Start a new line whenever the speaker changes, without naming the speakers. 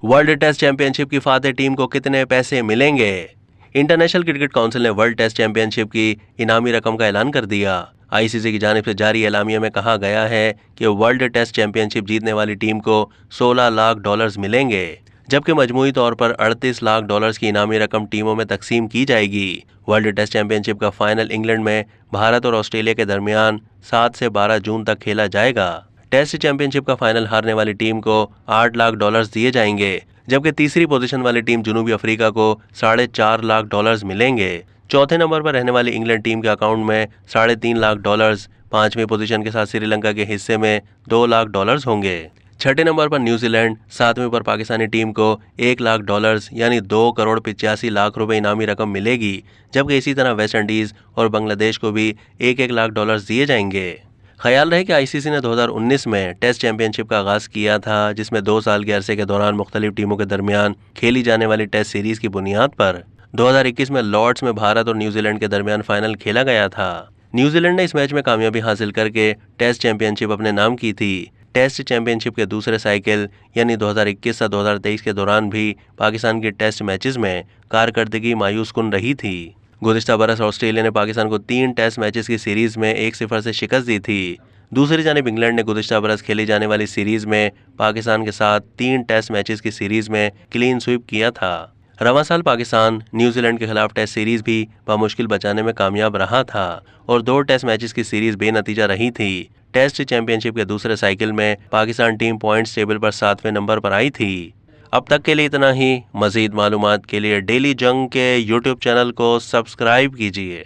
World test championship की Fateh team को कितने पैसे मिलेंगे? इंटरनेशनल क्रिकेट काउंसिल ने वर्ल्ड टेस्ट चैंपियनशिप की इनामी रकम का ऐलान कर दिया। आईसीसी की जानिब से जारी एलामिया में कहा गया है कि वर्ल्ड टेस्ट चैंपियनशिप जीतने वाली टीम को 16 लाख डॉलर्स मिलेंगे, जबकि मजमूई तौर पर 38 लाख डॉलर्स की इनामी रकम टीमों में तकसीम की जाएगी। वर्ल्ड टेस्ट चैंपियनशिप का फाइनल इंग्लैंड में भारत और ऑस्ट्रेलिया के दरमियान 7 से 12 जून तक खेला जाएगा। टेस्ट चैंपियनशिप का फाइनल हारने वाली टीम को 8 लाख डॉलर्स दिए जाएंगे, जबकि तीसरी पोजीशन वाली टीम जनूबी अफ्रीका को 4.5 लाख डॉलर्स मिलेंगे। चौथे नंबर पर रहने वाली इंग्लैंड टीम के अकाउंट में 3.5 लाख डॉलर्स, पांचवी पोजीशन के साथ श्रीलंका के हिस्से में 2 लाख डॉलर्स होंगे। छठे नंबर पर न्यूजीलैंड, सातवें पर पाकिस्तानी टीम को 1 लाख डॉलर्स यानी 2 करोड़ 85 लाख रुपए इनामी रकम मिलेगी, जबकि इसी तरह वेस्ट इंडीज और बांग्लादेश को भी 1-1 लाख डॉलर्स दिए जाएंगे। ख्याल रहे कि आईसीसी ने 2019 में टेस्ट चैंपियनशिप का आगाज किया था, जिसमें 2 साल के अरसे के दौरान मुख्तलिफ टीमों के दरमियान खेली जाने वाली टेस्ट सीरीज की बुनियाद पर 2021 में लॉर्ड्स में भारत और न्यूजीलैंड के दरमियान फाइनल खेला गया था। न्यूजीलैंड ने इस मैच में कामयाबी हासिल करके टेस्ट चैंपियनशिप अपने नाम की थी। टेस्ट चैंपियनशिप के दूसरे साइकिल यानी 2021 से 2023 के दौरान भी पाकिस्तान की टेस्ट मैचेस में कारकर्दगी मायूस कुन रही थी। गुज़िश्ता बरस ऑस्ट्रेलिया ने पाकिस्तान को 3 टेस्ट मैचेस की सीरीज में 1-0 से शिकस्त दी थी। दूसरी जानिब इंग्लैंड ने गुज़िश्ता बरस खेली जाने वाली सीरीज में पाकिस्तान के साथ 3 टेस्ट मैचेस की सीरीज में क्लीन स्वीप किया था। रवां साल पाकिस्तान न्यूजीलैंड के खिलाफ टेस्ट सीरीज भी बामुश्किल बचाने में कामयाब रहा था और 2 टेस्ट मैचेस की सीरीज बेनतीजा रही थी। टेस्ट चैंपियनशिप के दूसरे साइकिल में पाकिस्तान टीम पॉइंट्स टेबल पर 7वें नंबर पर आई थी। अब तक के लिए इतना ही। मजीद मालूमात के लिए डेली जंग के यूट्यूब चैनल को सब्सक्राइब कीजिए।